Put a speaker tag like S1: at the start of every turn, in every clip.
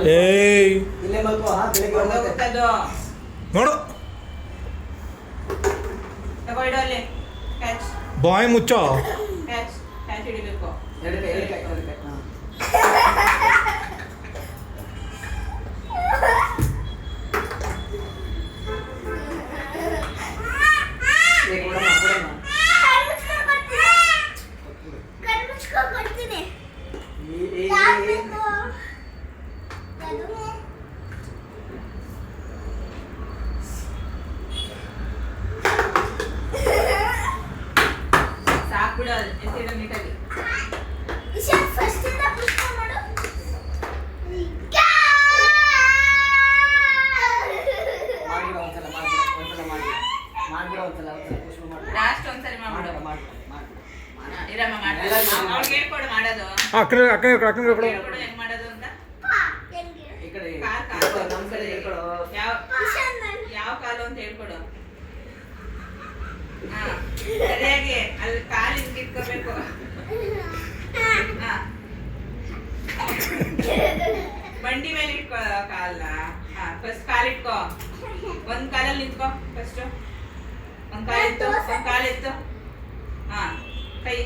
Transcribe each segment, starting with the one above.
S1: ಏಯ್
S2: ಇಲ್ಲೇ ಮಲ್ಕೋ. ಬೆಳಿಗ್ಗೆ
S3: ಹೋಗ್ತದೋ
S1: ನೋಡು
S3: ತಗೋ ಇಡು ಅಲ್ಲಿ ಕ್ಯಾಚ್
S1: ಬಾಯ್ ಮುಚ್ಚೋ.
S3: ಕ್ಯಾಚ್ ಹಿಡಿಬೇಕು.
S2: ಎರಡು ಕೈ ಹಾಂ.
S3: ಸಾಕು ಬಿಡು ಎತ್ತಿಡ ನೀಟಾಗಿ. ಲಾಸ್ಟ್ ಒಂದ್ಸರಿ ಮಾಡ್ಬಿಡು. ಇರಮ್ಮ ಮಾಡ್ತಾರೆ ಅವ್ಳಿಗೆ ಹೇಳ್ಕೊಡು ಮಾಡೋದು.
S1: ಅಕ್ಕನ ಹೇಳ್ಕೊಡು.
S3: ಹೇಳ್ಕೊಡು ಹೆಂಗ್ ಮಾಡೋದು ಅಂತ.
S2: ಈ ಕಡೆ
S3: ಕಾಲು
S2: ನಮ್ಮ ಕಡೆ ಹೇಳ್ಕೊಡು.
S3: ಯಾವ ಕಾಲು ಅಂತ ಹೇಳ್ಕೊಡು. ಹಾ ಸರಿಯಾಗಿ ಅಲ್ಲಿ ಕಾಲು ಹಿಂಗೆ ಇಟ್ಕೋಬೇಕು. ಹಾ ಬಂಡಿ ಮೇಲೆ ಇಟ್ಕೋ ಕಾಲ್ನ. ಹಾ ಫಸ್ಟ್ ಕಾಲು ಇಟ್ಕೋ. ಒಂದ್ ಕಾಲಲ್ಲಿ ನಿಂತ್ಕೋ ಫಸ್ಟ್. ಒಂದ್ ಕಾಲು ಎತ್ತು. ಹಾ ಕೈ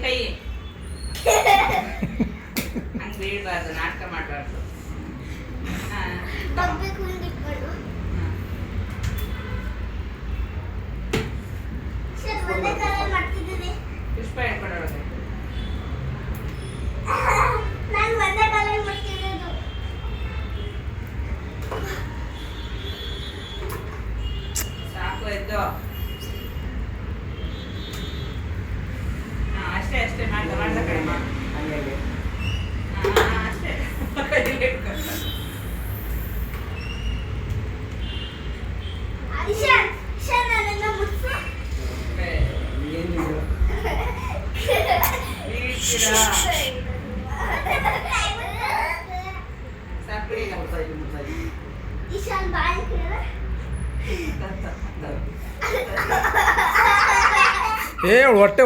S3: ಹಂಗೆ ಬೀಳ್ಬಾರ್ದು, ನಾಟಕ ಮಾಡಬಾರ್ದು. ಹಾ ಪುಷ್ಪ ಹೇಳ್ಕೊಂಡೋದ್ರೆ ಸಾಕು ಎದ್ದು. ಅಷ್ಟೇ ಮಾಡ್ದ ಕಡೆ ಮಾಡು.
S2: ಹಂಗೆ
S3: ಅಷ್ಟೇ ಕೈಯಲ್ಲಿ ಇಟ್ಕೊ.
S2: ಏನಿಲ್ಲ.
S3: ಸಾಕು ಬಿಡಿ ಈಗ.
S2: ಮುಟ್ಸಾಯ್ತು.
S1: ಏ ಹೊಟ್ಟೆ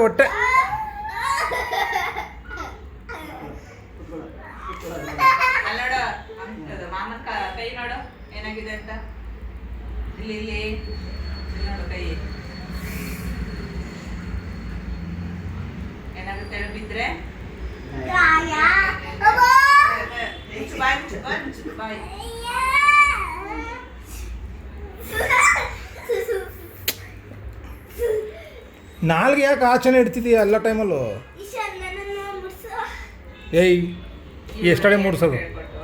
S3: ಅಲ್ಲಿ ನೋಡು ಅಂತದು ಮಾಮನ ಕೈ ನೋಡು ಏನಾಗಿದೆ ಅಂತ. ಇಲ್ಲಿ ನೋಡು ಕೈ ಏನಾಗುತ್ತೆ ಹೇಳು ಬಿದ್ರೆ. ಮುಚ್ಚು ಬಾಯ್.
S1: ನಾಲ್ಗೆ ಯಾಕೆ ಆಚೆನೆ ಇಡ್ತಿದೀಯ ಎಲ್ಲ ಟೈಮಲ್ಲೂ? ಏಯ್ ಎಷ್ಟಡೆ ಮೂಡ್ಸೋದು?
S3: ಹೇಳ್ಕೊಟ್ಟು.